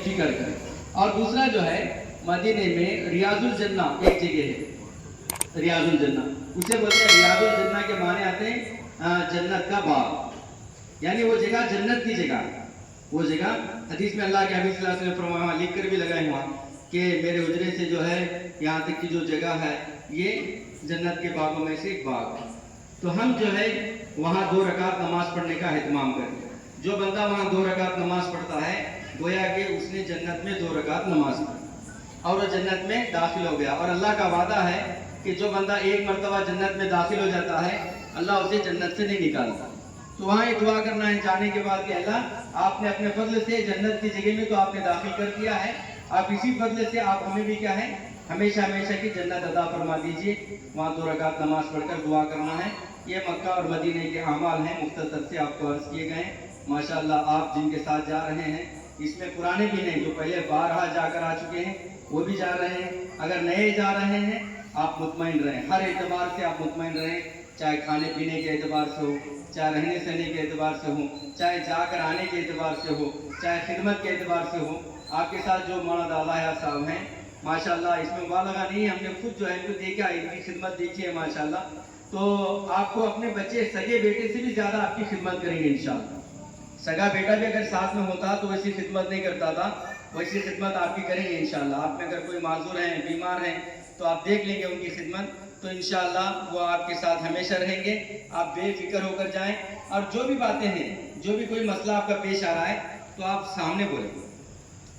फिक्र करें। और दूसरा जो है मदीने में रियाजुल जन्ना एक जगह है, रियाजुल जन्ना उसे बोलते हैं। रियाजुल जन्ना के माने आते हैं जन्नत का बाग, यानी वो जगह जन्नत की जगह। वो जगह हदीस में अल्लाह के हबीब सल्लल्लाहु अलैहि वसल्लम फरमाया, लिख कर भी लगाए हुआ कि मेरे हुजरे से जो है यहाँ तक की जो जगह है ये जन्नत के बागों में से एक बाग है। तो हम जो है वहाँ 2 रकात नमाज पढ़ने का एहतमाम करें। जो बंदा वहाँ 2 रकात नमाज पढ़ता है गोया कि उसने जन्नत में 2 रकात नमाज पढ़ी और वो जन्नत में दाखिल हो गया। और अल्लाह का वादा है कि जो बंदा एक मरतबा जन्नत में दाखिल हो जाता है अल्लाह उसे जन्नत से नहीं निकालता। तो वहाँ ये दुआ करना है जाने के बाद कि अल्लाह आपने अपने फजल से जन्नत की जगह में तो आपने दाखिल कर दिया है, आप इसी फजल से आप हमें भी क्या है हमेशा हमेशा की जन्नत अदा फरमा दीजिए। वहाँ 2 रकात नमाज पढ़कर दुआ करना है। ये मक्का और मदीने के अमाल हैं, मुख्तसर से आपको अर्ज किए गए। माशाअल्लाह आप जिनके साथ जा रहे हैं इसमें पुराने भी हैं, जो पहले बारहा जाकर आ चुके हैं वो भी जा रहे हैं। अगर नए जा रहे हैं आप मुतमईन रहें, हर एतबार से आप मुतमईन रहें, चाहे खाने पीने के एतबार से हो, चाहे रहने सहने के एतबार से हो, चाहे जाकर आने के एतबार से हो, चाहे खिदमत के एतबार से हो। आपके साथ जो मौलाना दाला साहब हैं माशाअल्लाह, इसमें मुबालगा नहीं, हमने खुद जो है इनको देखा, इनकी खिदमत देखी है माशाअल्लाह। तो आपको अपने बच्चे सगे बेटे से भी ज़्यादा आपकी खिदमत करेंगे इंशाअल्लाह। सगा बेटा भी अगर साथ में होता तो वैसी खिदमत नहीं करता था, वैसी खिदमत आपकी करेंगे इंशाअल्लाह। आप में अगर कोई माजूर हैं, बीमार हैं तो आप देख लेंगे उनकी खिदमत, तो इंशाअल्लाह वो आपके साथ हमेशा रहेंगे। आप बेफिक्र होकर जाएं और जो भी बातें हैं, जो भी कोई मसला आपका पेश आ रहा है तो आप सामने बोलें,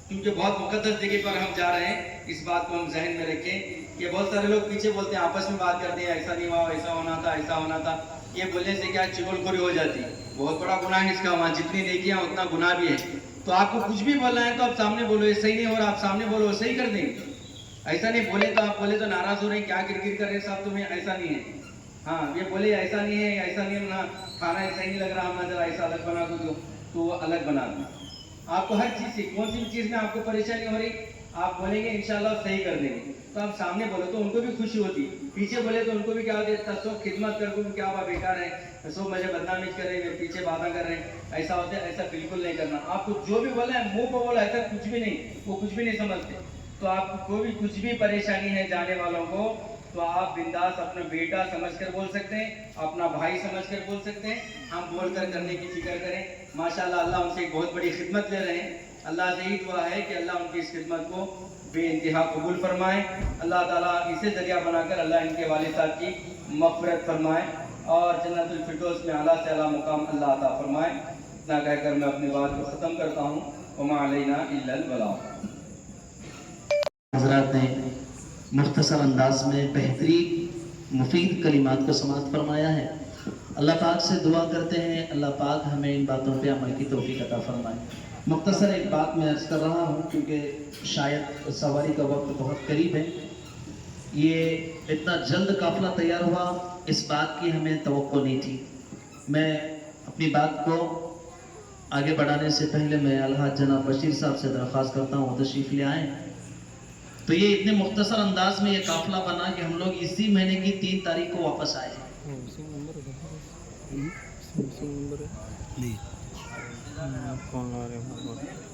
क्योंकि बहुत मुकद्दस जगह पर हम जा रहे हैं। इस बात को हम जहन में रखें कि बहुत सारे लोग पीछे बोलते हैं, आपस में बात करते हैं, ऐसा नहीं हुआ, ऐसा होना था, ऐसा होना था। ये बोलने से क्या चुगलखोरी हो जाती है, बहुत बड़ा गुनाह है इसका। वहाँ जितनी नेकियां उतना गुनाह भी है। तो आपको कुछ भी बोलना है तो आप सामने बोलो, ये सही नहीं हो रहा, आप सामने बोलो, सही कर देंगे। ऐसा नहीं बोले तो आप बोले तो नाराज हो रहे हैं, क्या किरकिर कर रहे हैं साहब तुम्हें, ऐसा नहीं है। हाँ ये बोले ऐसा नहीं है, ऐसा नहीं है ना, खाना सही नहीं लग रहा, हम जरा ऐसा अलग बना दो तो वो अलग बना दो। आपको हर चीज़ से कौन सी चीज़ में आपको परेशानी हो रही आप बोलेंगे इंशाल्लाह सही कर देंगे। तो आप सामने बोलो तो उनको भी खुशी होती, पीछे बोले तो उनको भी क्या होता है, सब खिदमत कर दूँ क्या हुआ बेकार है, सब मुझे बदनामी कर रहे हैं, पीछे बातें कर रहे हैं, ऐसा होता है। ऐसा बिल्कुल नहीं करना। आपको जो भी बोला है मुंह पर बोला, ऐसा कुछ भी नहीं, वो कुछ भी नहीं समझते। तो आपको कोई भी कुछ भी परेशानी है जाने वालों को तो आप बिंदास अपना बेटा समझकर बोल सकते हैं, अपना भाई समझकर बोल सकते हैं। हम बोल कर करने की फिक्र करें। माशाल्लाह अल्लाह उनसे एक बहुत बड़ी खिदमत ले रहे हैं। अल्लाह से ही दुआ है कि अल्लाह उनकी इस खिदमत को बेइंतहा कबूल फरमाए। अल्लाह ताला इसे जरिया बनाकर अल्लाह इनके वालिद साहब की मग़फ़िरत फरमाए और जन्नतुल फिरदौस में आला से आला मुकाम अल्लाह अता फरमाए। इतना कहकर मैं अपनी बात को ख़त्म करता हूँ। वमा अलैना इल्लल बलाग। हज़रात ने मुख्तसर अंदाज में बेहतरीन मुफीद कलिमात को समाअत फरमाया है। अल्लाह पाक से दुआ करते हैं अल्लाह पाक हमें इन बातों पे अमल की तौफीक अता फरमाए। मुख्तसर एक बात मैं अर्ज़ कर रहा हूँ क्योंकि शायद सवारी का वक्त बहुत करीब है। ये इतना जल्द काफ़िला तैयार हुआ इस बात की हमें तवक्को नहीं थी। मैं अपनी बात को आगे बढ़ाने से पहले मैं अलहाज जनाब बशीर साहब से दरख्वास्त करता हूँ तशरीफ़ ले आएँ। तो ये इतने मुख्तसर अंदाज में ये काफ़िला बना कि हम लोग इसी महीने की 3 तारीख को वापस आए।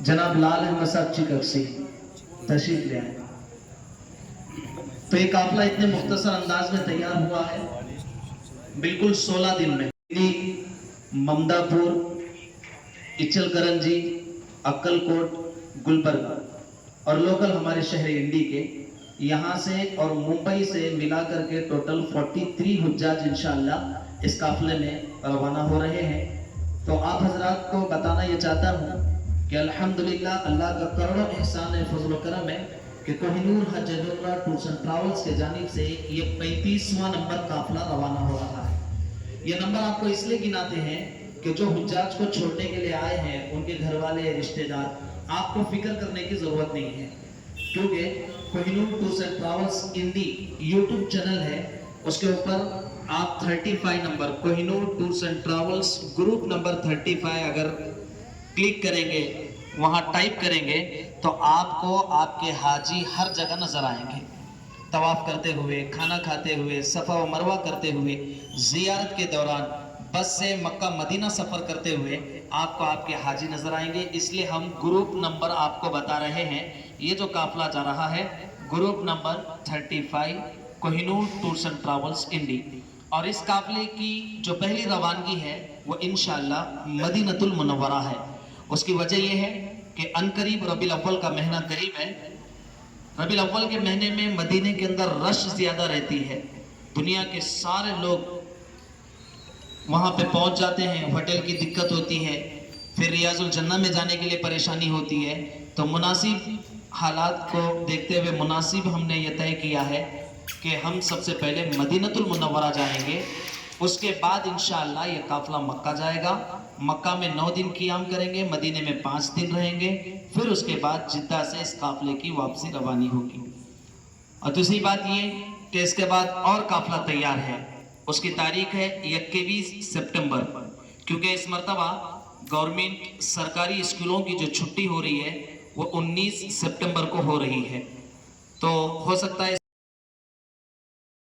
जनाब लाल अहमद साहब चिकक्सी तशरीफ ले आए। तो ये काफ़िला इतने मुख्तसर अंदाज में तैयार हुआ है, बिल्कुल 16 दिन में। ममदापुर, इचलकरंजी, अक्कलकोट, गुलबर्गा और लोकल हमारे शहर इंडी के यहाँ से और मुंबई से मिलाकर के टोटल 43 हुज्जाज इंशाअल्लाह इस काफ़िले में रवाना हो रहे हैं। तो आप हजरात को बताना ये चाहता हूँ कि अल्हम्दुलिल्लाह अल्लाह का करोड़ों एहसान है, फजल व करम है कि कोहिनूर हज एंड उम्रा टूर्स एंड ट्रैवल्स के जानिब से ये 35वां नंबर काफ़िला रवाना हो रहा है। ये नंबर आपको इसलिए गिनाते हैं कि जो हुज्जाज को छोड़ने के लिए आए हैं उनके घर वाले रिश्तेदार, आपको फिक्र करने की ज़रूरत नहीं है क्योंकि कोहिनूर टूर्स एंड ट्रैवल्स इंडी यूट्यूब चैनल है, उसके ऊपर आप 35 number Kohinoor tours and travels group number 35 अगर क्लिक करेंगे, वहाँ टाइप करेंगे तो आपको आपके हाजी हर जगह नज़र आएंगे, तवाफ़ करते हुए, खाना खाते हुए, सफ़ा व मरवा करते हुए, ज़ियारत के दौरान, बस से मक्का मदीना सफ़र करते हुए आपको आपके हाजी नज़र आएंगे, इसलिए हम ग्रुप नंबर आपको बता रहे हैं। ये जो काफिला जा रहा है group number 35 Kohinoor tours and travels इंडी, और इस काफिले की जो पहली रवानगी है वो इंशाअल्लाह मदीनतुल मुनव्वरा है। उसकी वजह यह है कि अनकरीब रबीउल अव्वल का महीना करीब है। रबीउल अव्वल के महीने में मदीने के अंदर रश ज़्यादा रहती है, दुनिया के सारे लोग वहाँ पे पहुँच जाते हैं, होटल की दिक्कत होती है, फिर रियाजुल जन्ना में जाने के लिए परेशानी होती है। तो मुनासिब हालात को देखते हुए मुनासिब हमने ये तय किया है कि हम सबसे पहले मदीनतुल मुनव्वरा जाएंगे, उसके बाद इंशाअल्लाह ये काफिला मक्का जाएगा। मक्का में 9 दिन क़ियाम करेंगे, मदीने में 5 दिन रहेंगे, फिर उसके बाद जिद्दा से इस काफिले की वापसी रवानी होगी। और दूसरी बात ये कि इसके बाद और काफिला तैयार है, उसकी तारीख है 21 सितंबर, क्योंकि इस मरतबा गवर्नमेंट सरकारी स्कूलों की जो छुट्टी हो रही है वो 19 सितंबर को हो रही है। तो हो सकता है